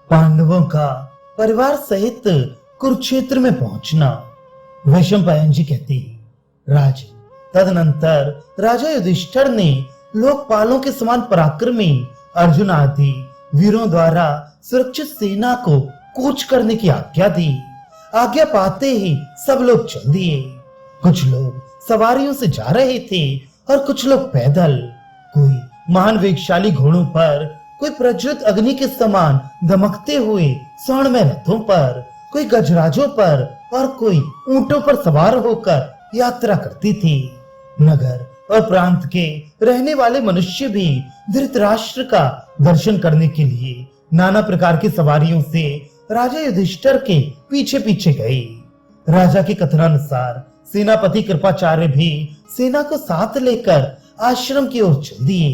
पांडवों का परिवार सहित कुरुक्षेत्र में पहुंचना। वैशंपायन जी कहते हैं, राजन, तदनंतर राजा युधिष्ठिर ने लोकपालों के समान पराक्रमी अर्जुन आदि वीरों द्वारा सुरक्षित सेना को कूच करने की आज्ञा दी। आज्ञा पाते ही सब लोग चल दिए। कुछ लोग सवारियों से जा रहे थे और कुछ लोग पैदल। कोई महान वेगशाली घोड़ों पर, कोई प्रज्वलित अग्नि के समान दमकते हुए स्वर्णमय रथों पर, कोई गजराजों पर और कोई ऊंटों पर सवार होकर यात्रा करती थी। नगर और प्रांत के रहने वाले मनुष्य भी धृतराष्ट्र का दर्शन करने के लिए नाना प्रकार की सवारियों से राजा युधिष्ठिर के पीछे पीछे गए। राजा के कथनानुसार सेनापति कृपाचार्य भी सेना को साथ लेकर आश्रम की ओर चल दिए।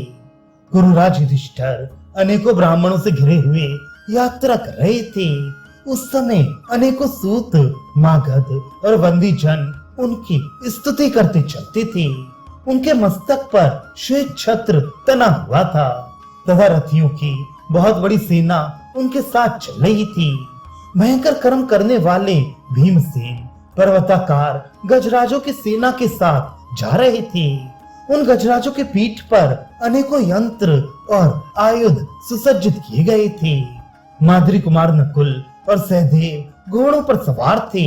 गुरुराज युधिष्ठिर अनेकों ब्राह्मणों से घिरे हुए यात्रा कर रहे थे। उस समय अनेकों सूत, मागध और बंदी जन उनकी स्तुति करते चलते थे। उनके मस्तक पर श्वेत छत्र तना हुआ था तथा रथियों की बहुत बड़ी सेना उनके साथ चल रही थी। भयंकर कर्म करने वाले भीमसेन पर्वताकार गजराजों की सेना के साथ जा रहे थे। उन गजराजों के पीठ पर अनेकों यंत्र और आयुध सुसज्जित किए गए थे। माद्री कुमार नकुल और सहदेव घोड़ों पर सवार थे।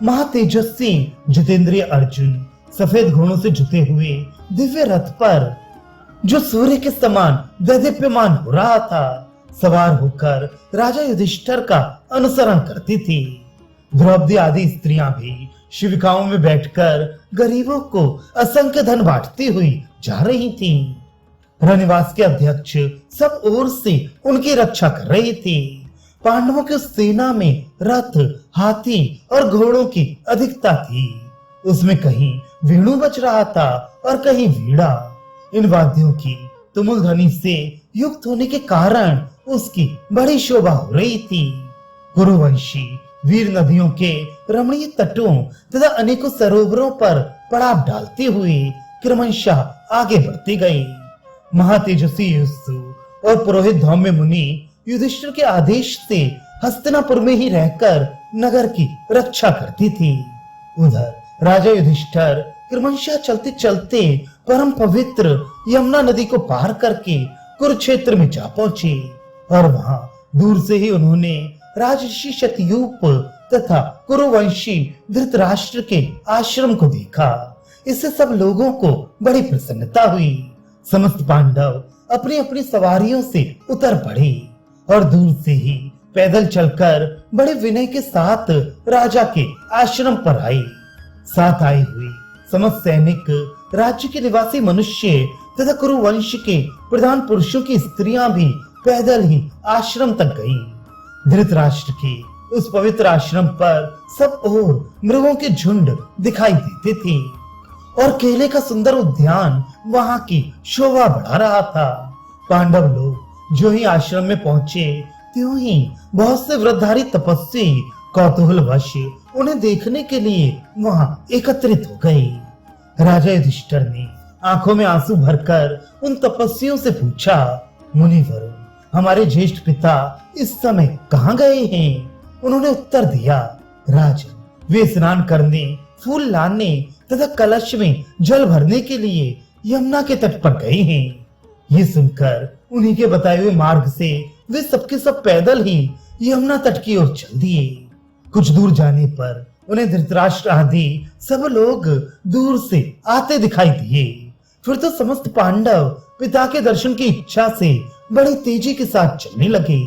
महातेजस्वी जितेंद्रिय अर्जुन सफेद घोड़ों से जुते हुए दिव्य रथ पर, जो सूर्य के समान दैदीप्यमान हो रहा था, सवार होकर राजा युधिष्ठिर का अनुसरण करती थी। द्रौपदी आदि स्त्रियां भी शिविकाओं में बैठकर गरीबों को असंख्य धन बांटती हुई जा रही थी। रनिवास के अध्यक्ष सब ओर से उनकी रक्षा कर रहे थे। पांडवों की उस सेना में रथ, हाथी और घोड़ों की अधिकता थी। उसमें कहीं वेणु बज रहा था और कहीं वीणा। इन वाद्यों की तुमुल ध्वनि से युक्त होने के कारण उसकी बड़ी शोभा हो रही थी। कुरुवंशी वीर नदियों के रमणीय तटों तथा अनेकों सरोवरों पर पड़ाव डालते हुए क्रमशः आगे बढ़ते गए। महातेजस्वी युसु और पुरोहित धौम्य मुनि युधिष्ठिर के आदेश से हस्तिनापुर में ही रहकर नगर की रक्षा करती थी। उधर राजा युधिष्ठिर क्रमशः चलते चलते परम पवित्र यमुना नदी को पार करके कुरुक्षेत्र में जा पहुंचे और वहां दूर से ही उन्होंने राजर्षि शतयूप तथा कुरुवंशी धृतराष्ट्र के आश्रम को देखा। इससे सब लोगों को बड़ी प्रसन्नता हुई। समस्त पांडव अपनी अपनी सवारियों से उतर पड़े और दूर से ही पैदल चलकर बड़े विनय के साथ राजा के आश्रम पर आए। साथ आई हुई समस्त सैनिक, राज्य के निवासी मनुष्य तथा कुरुवंश के प्रधान पुरुषों की स्त्रियां भी पैदल ही आश्रम तक गई। धृतराष्ट्र के उस पवित्र आश्रम पर सब ओर मृगों के झुंड दिखाई देते थे और केले का सुंदर उद्यान वहां की शोभा बढ़ा रहा था। पांडव लोग जो ही आश्रम में पहुंचे त्यों ही बहुत से व्रतधारी तपस्वी कौतूहलवश उन्हें देखने के लिए वहां एकत्रित हो गए। राजा युधिष्ठिर ने आंखों में आंसू भरकर उन तपस्वियों से पूछा, मुनिवरों, हमारे ज्येष्ठ पिता इस समय कहाँ गए हैं? उन्होंने उत्तर दिया, राजन, वे स्नान करने, फूल लाने तथा कलश में जल भरने के लिए यमुना के तट पर गए हैं। ये सुनकर उन्हीं के बताए हुए मार्ग से वे सबके सब पैदल ही यमुना तट की ओर चल दिए। कुछ दूर जाने पर उन्हें धृतराष्ट्र आदि सब लोग दूर से आते दिखाई दिए। फिर तो समस्त पांडव पिता के दर्शन की इच्छा से बड़ी तेजी के साथ चलने लगे।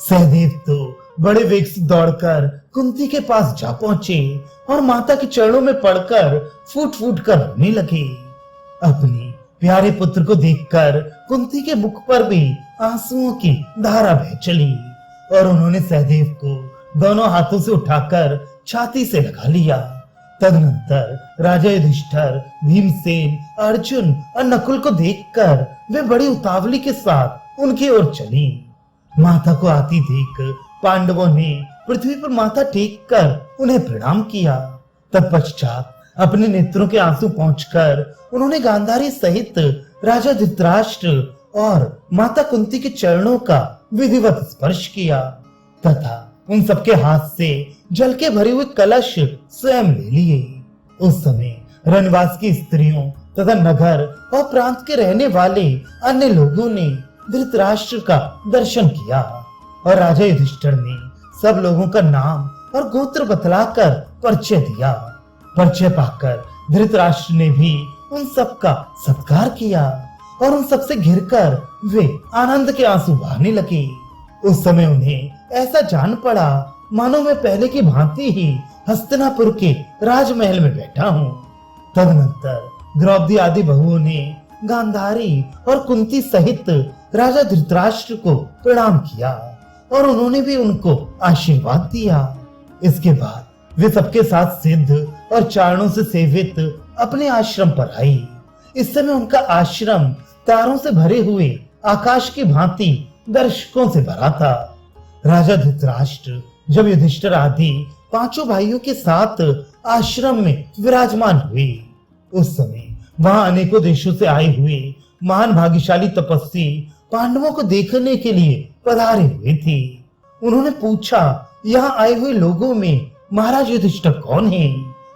सहदेव तो बड़े वेग से दौड़कर कुंती के पास जा पहुंचे और माता के चरणों में पड़कर फूट फूट कर रोने लगे। अपने प्यारे पुत्र को देखकर कुंती के मुख पर भी आंसुओं की धारा बह चली और उन्होंने सहदेव को दोनों हाथों से उठाकर छाती से लगा लिया। तदनंतर राजा युधिष्ठिर, भीमसेन, अर्जुन और नकुल को देखकर वे बड़ी उतावली के साथ उनकी ओर चली। माता को आती देख पांडवों ने पृथ्वी पर माथा टेक कर उन्हें प्रणाम किया। तत्पश्चात अपने नेत्रों के आंसू पहुंचकर उन्होंने गांधारी सहित राजा धृतराष्ट्र और माता कुंती के चरणों का विधिवत स्पर्श किया तथा उन सबके हाथ से जल के भरे हुए कलश स्वयं ले लिए। उस समय रणवास की स्त्रियों तथा नगर और प्रांत के रहने वाले अन्य लोगों ने धृतराष्ट्र का दर्शन किया और राजा युधिष्ठिर ने सब लोगों का नाम और गोत्र बतलाकर परिचय दिया। परिचय पाकर धृतराष्ट्र ने भी उन सबका सत्कार किया और उन सबसे घिरकर वे आनंद के आंसू बहाने लगे। उस समय उन्हें ऐसा जान पड़ा मानो मैं पहले की भांति ही हस्तिनापुर के राजमहल में बैठा हूँ। तदनंतर द्रौपदी आदि बहुओं ने गांधारी और कुंती सहित राजा धृतराष्ट्र को प्रणाम किया और उन्होंने भी उनको आशीर्वाद दिया। इसके बाद वे सबके साथ सिद्ध और चारणों से सेवित अपने आश्रम पर आई। इस समय उनका आश्रम तारों से भरे हुए आकाश की भांति दर्शकों से भरा था। राजा धृतराष्ट्र जब युधिष्ठिर आदि पांचों भाइयों के साथ आश्रम में विराजमान हुए, उस समय वहां अनेकों देशों से आए हुए महान भाग्यशाली तपस्वी पांडवों को देखने के लिए पधारे हुए थे। उन्होंने पूछा, यहाँ आए हुए लोगों में महाराज युधिष्ठिर कौन है?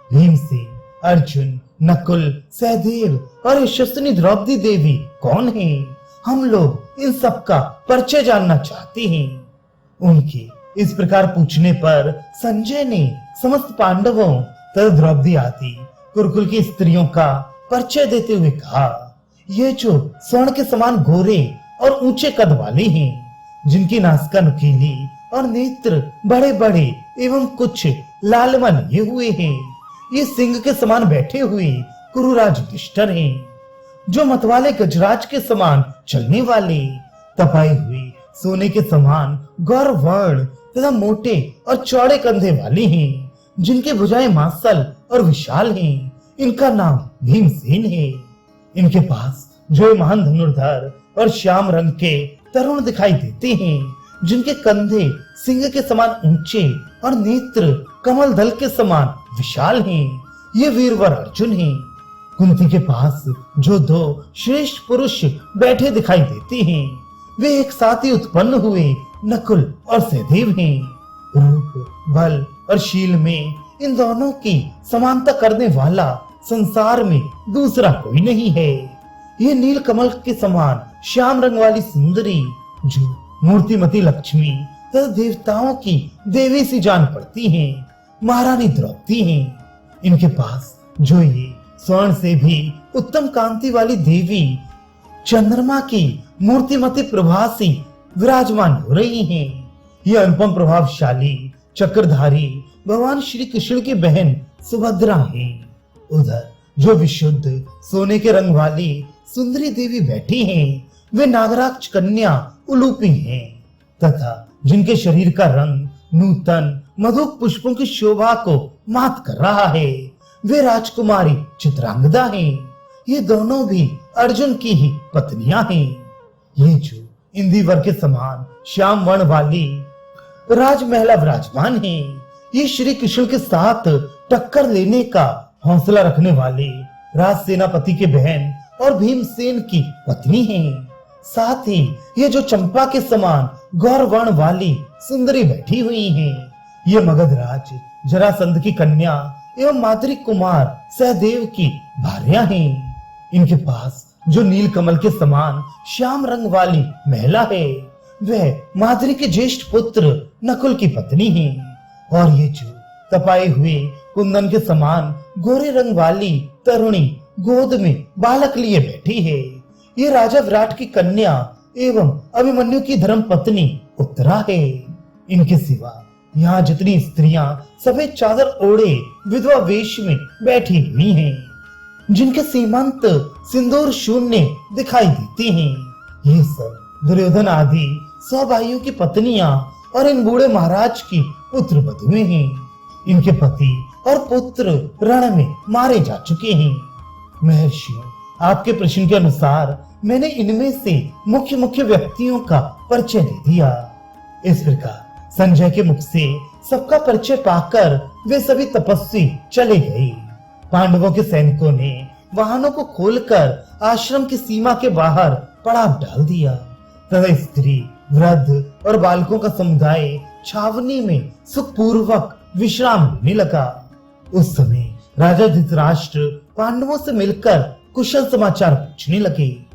भीमसेन, अर्जुन, नकुल, सहदेव और यशस्विनी द्रौपदी देवी कौन है? हम लोग इन सब का परिचय जानना चाहते हैं। उनके इस प्रकार पूछने पर संजय ने समस्त पांडवों तथा द्रौपदी आदि कुरुकुल की स्त्रियों का परिचय देते हुए कहा, ये जो स्वर्ण के समान गोरे और ऊंचे कद वाले हैं, जिनकी नासिका नुकीली और नेत्र बड़े बड़े एवं कुछ लालवा लिए हुए हैं, ये सिंह के समान बैठे हुए कुरुराज युधिष्ठिर हैं, जो मतवाले गजराज के समान चलने वाले, तपाए हुए सोने के समान गौर वर्ण तथा मोटे और चौड़े कंधे वाले हैं, जिनके भुजाएं मांसल और विशाल हैं। इनका नाम भीमसेन है। इनके पास जो महान धनुर्धर और श्याम रंग के तरुण दिखाई देते हैं, जिनके कंधे सिंह के समान ऊंचे और नेत्र कमल दल के समान विशाल हैं, ये वीरवर अर्जुन हैं। कुंती के पास जो दो श्रेष्ठ पुरुष बैठे दिखाई देते हैं, वे एक साथ ही उत्पन्न हुए नकुल और सहदेव हैं। रूप, बल और शील में इन दोनों की समानता करने वाला संसार में दूसरा कोई नहीं है। ये नील कमल के समान श्याम रंग वाली सुंदरी, जो मूर्तिमती लक्ष्मी तथा देवताओं की देवी सी जान पड़ती हैं, महारानी द्रौपदी हैं। इनके पास जो ये स्वर्ण से भी उत्तम कांति वाली देवी चंद्रमा की मूर्तिमती प्रभासी विराजमान हो रही हैं। ये अनुपम प्रभावशाली चक्रधारी भगवान श्री कृष्ण की बहन सुभद्रा है। उधर जो विशुद्ध सोने के रंग वाली सुंदरी देवी बैठी हैं, वे नागराज कन्या उलूपी हैं तथा जिनके शरीर का रंग नूतन मधुक पुष्पों की शोभा को मात कर रहा है, वे राजकुमारी चित्रांगदा हैं। ये दोनों भी अर्जुन की ही पत्नियां हैं। ये जो इंदिवर के समान श्याम वर्ण वाली राजमहला विराजमान है, ये श्री कृष्ण के साथ टक्कर लेने का हौसला रखने वाले राज सेनापति के बहन और भीमसेन की पत्नी हैं। साथ ही ये जो चंपा के समान गौर वर्ण वाली सुंदरी बैठी हुई हैं, ये मगधराज जरासंध की कन्या एवं मातृ कुमार सहदेव की भार्या हैं। इनके पास जो नील कमल के समान श्याम रंग वाली महिला है, वह माद्री के ज्येष्ठ पुत्र नकुल की पत्नी है। और ये जो तपाए हुए कुंदन के समान गोरे रंग वाली तरुणी गोद में बालक लिए बैठी है, ये राजा विराट की कन्या एवं अभिमन्यु की धर्म पत्नी उत्तरा है। इनके सिवा यहाँ जितनी स्त्रियां सफेद चादर ओढ़े विधवा वेश में बैठी हुई हैं, जिनके सीमंत सिंदूर शून्य दिखाई देते हैं, ये सब दुर्योधन आदि 100 भाइयों की पत्नियां और इन बूढ़े महाराज की पुत्र वधुएं हैं। इनके पति और पुत्र रण में मारे जा चुके हैं। महर्षियों, आपके प्रश्न के अनुसार मैंने इनमें से मुख्य मुख्य व्यक्तियों का परिचय दे दिया। इस प्रकार संजय के मुख से सबका परिचय पाकर वे सभी तपस्वी चले गए। पांडवों के सैनिकों ने वाहनों को खोलकर आश्रम की सीमा के बाहर पड़ाव डाल दिया तथा स्त्री, वृद्ध और बालकों का समुदाय छावनी में सुखपूर्वक विश्राम लेने लगा। उस समय राजा धृतराष्ट्र पांडवों से मिलकर कुशल समाचार पूछने लगे।